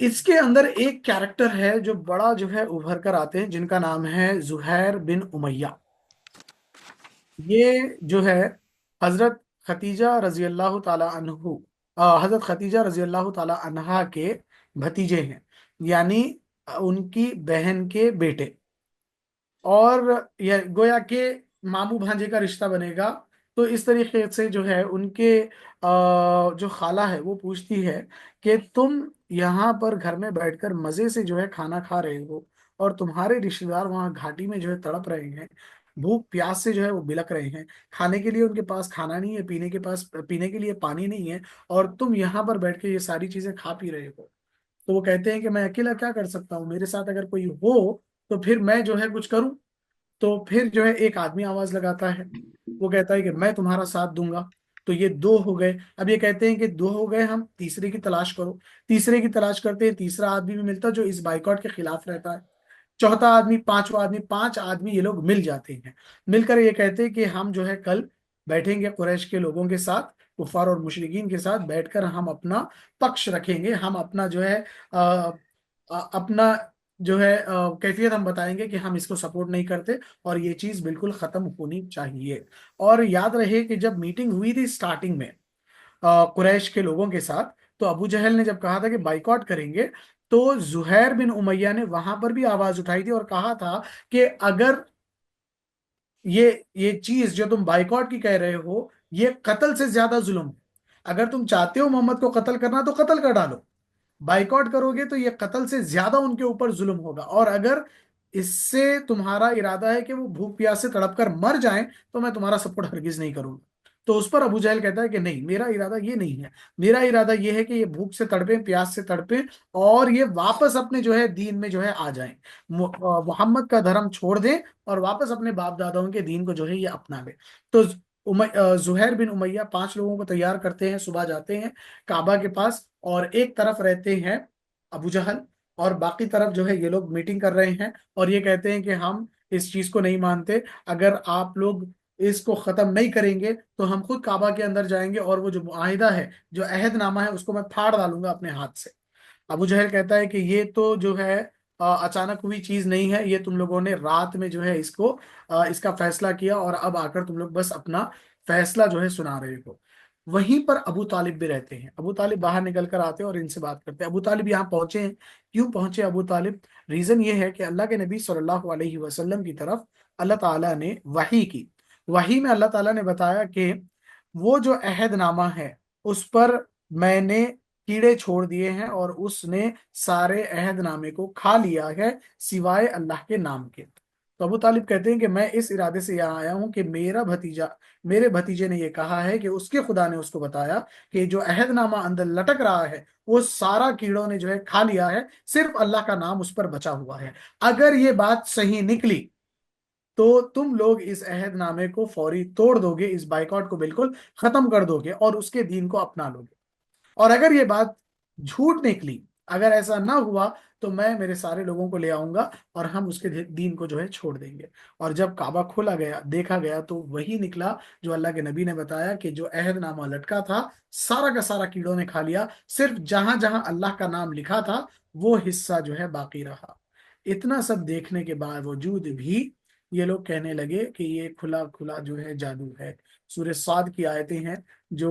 اس کے اندر ایک کیریکٹر ہے جو بڑا جو ہے ابھر کر آتے ہیں، جن کا نام ہے زہیر بن امیہ۔ یہ جو ہے حضرت ختیجہ رضی اللہ تعالی عنہ حضرت ختیجہ رضی اللہ تعالی عنہا کے بھتیجے ہیں، یعنی ان کی بہن کے بیٹے، اور یہ گویا کہ ماموں بھانجے کا رشتہ بنے گا۔ تو اس طریقے سے جو ہے ان کے جو خالہ ہے وہ پوچھتی ہے کہ تم یہاں پر گھر میں بیٹھ کر مزے سے جو ہے کھانا کھا رہے ہو، اور تمہارے رشتے دار وہاں گھاٹی میں جو ہے تڑپ رہے ہیں، بھوک پیاس سے جو ہے وہ بلک رہے ہیں، کھانے کے لیے ان کے پاس کھانا نہیں ہے، پینے کے لیے پانی نہیں ہے، اور تم یہاں پر بیٹھ کے یہ ساری چیزیں کھا پی رہے ہو۔ تو وہ کہتے ہیں کہ میں اکیلا کیا کر سکتا ہوں، میرے ساتھ اگر کوئی ہو تو پھر میں جو ہے کچھ کروں۔ تو پھر جو ہے ایک آدمی آواز لگاتا ہے، وہ کہتا ہے کہ میں تمہارا ساتھ دوں گا۔ تو یہ دو ہو گئے، اب یہ کہتے ہیں کہ دو ہو گئے، ہم تیسرے کی تلاش کرو۔ تیسرے کی تلاش کرتے ہیں، تیسرا آدمی بھی ملتا جو اس بائیکاٹ کے خلاف رہتا ہے، چوتھا آدمی، پانچواں آدمی، پانچ آدمی یہ لوگ مل جاتے ہیں۔ مل کر یہ کہتے ہیں کہ ہم جو ہے کل بیٹھیں گے قریش کے لوگوں کے ساتھ، کفار اور مشرکین کے ساتھ بیٹھ کر ہم اپنا پکش رکھیں گے، ہم اپنا جو ہے اپنا جو ہے کیفیت ہم بتائیں گے کہ ہم اس کو سپورٹ نہیں کرتے، اور یہ چیز بالکل ختم ہونی چاہیے۔ اور یاد رہے کہ جب میٹنگ ہوئی تھی سٹارٹنگ میں قریش کے لوگوں کے ساتھ، تو ابو جہل نے جب کہا تھا کہ بائیکاٹ کریں گے، تو زہیر بن امیہ نے وہاں پر بھی آواز اٹھائی تھی اور کہا تھا کہ اگر یہ چیز جو تم بائیکاٹ کی کہہ رہے ہو، یہ قتل سے زیادہ ظلم ہے۔ اگر تم چاہتے ہو محمد کو قتل کرنا تو قتل کر ڈالو، بائیکاٹ کرو گے تو یہ قتل سے زیادہ ان کے اوپر ظلم ہوگا، اور اگر اس سے تمہارا ارادہ ہے کہ وہ بھوک پیاس سے تڑپ کر مر جائیں تو میں تمہارا سپورٹ ہرگز نہیں کروں گا۔ تو اس پر ابو جہل کہتا ہے کہ نہیں، میرا ارادہ یہ نہیں ہے، میرا ارادہ یہ ہے کہ یہ بھوک سے تڑپیں، پیاس سے تڑپیں، اور یہ واپس اپنے جو ہے دین میں جو ہے آ جائیں، محمد کا دھرم چھوڑ دیں اور واپس اپنے باپ داداؤں کے دین کو جو ہے یہ اپنا لے۔ تو زہیر بن امیہ پانچ لوگوں کو تیار کرتے ہیں، صبح جاتے ہیں کعبہ کے پاس، اور ایک طرف رہتے ہیں ابو جہل، اور باقی طرف جو ہے یہ لوگ میٹنگ کر رہے ہیں، اور یہ کہتے ہیں کہ ہم اس چیز کو نہیں مانتے، اگر آپ لوگ اس کو ختم نہیں کریں گے تو ہم خود کعبہ کے اندر جائیں گے، اور وہ جو معاہدہ ہے، جو عہد نامہ ہے، اس کو میں پھاڑ ڈالوں گا اپنے ہاتھ سے۔ ابو جہل کہتا ہے کہ یہ تو جو ہے اچانک ہوئی چیز نہیں ہے، یہ تم لوگوں نے رات میں جو ہے اس کا فیصلہ کیا، اور اب آ کر تم لوگ بس اپنا فیصلہ جو ہے سنا رہے ہو۔ وہیں پر ابو طالب بھی رہتے ہیں، ابو طالب باہر نکل کر آتے ہیں اور ان سے بات کرتے ہیں۔ ابو طالب یہاں پہنچے ہیں، کیوں پہنچے ابو طالب؟ ریزن یہ ہے کہ اللہ کے نبی صلی اللہ علیہ وسلم کی طرف اللہ تعالیٰ نے وحی کی، وحی میں اللہ تعالیٰ نے بتایا کہ وہ جو عہد نامہ ہے اس پر میں نے کیڑے چھوڑ دیے ہیں، اور اس نے سارے عہد نامے کو کھا لیا ہے سوائے اللہ کے نام کے۔ تو ابو طالب کہتے ہیں کہ میں اس ارادے سے یہاں آیا ہوں کہ میرے بھتیجے نے یہ کہا ہے کہ اس کے خدا نے اس کو بتایا کہ جو عہد نامہ اندر لٹک رہا ہے وہ سارا کیڑوں نے جو ہے کھا لیا ہے، صرف اللہ کا نام اس پر بچا ہوا ہے۔ اگر یہ بات صحیح نکلی تو تم لوگ اس عہد نامے کو فوری توڑ دو گے، اس بائیکاٹ کو بالکل ختم کر دو گے اور اس کے دین کو اپنا لو گے، اور اگر یہ بات جھوٹ نکلی، اگر ایسا نہ ہوا، تو میں میرے سارے لوگوں کو لے آؤں گا اور ہم اس کے دین کو جو ہے چھوڑ دیں گے۔ اور جب کعبہ کھولا گیا، دیکھا گیا، تو وہی نکلا جو اللہ کے نبی نے بتایا کہ جو عہد نامہ لٹکا تھا سارا کا سارا کیڑوں نے کھا لیا، صرف جہاں جہاں اللہ کا نام لکھا تھا وہ حصہ جو ہے باقی رہا۔ اتنا سب دیکھنے کے باوجود بھی یہ لوگ کہنے لگے کہ یہ کھلا کھلا جو ہے جادو ہے۔ سورہ صاد کی آیتیں ہیں جو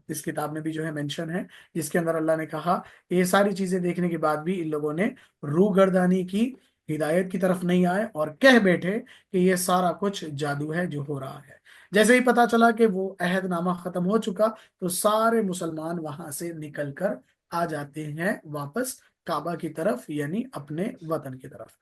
اس کتاب میں بھی جو ہے مینشن ہے، جس کے اندر اللہ نے کہا یہ ساری چیزیں دیکھنے کے بعد بھی ان لوگوں نے روح گردانی کی، ہدایت کی طرف نہیں آئے، اور کہہ بیٹھے کہ یہ سارا کچھ جادو ہے جو ہو رہا ہے۔ جیسے ہی پتا چلا کہ وہ عہد نامہ ختم ہو چکا، تو سارے مسلمان وہاں سے نکل کر آ جاتے ہیں واپس کعبہ کی طرف، یعنی اپنے وطن کی طرف۔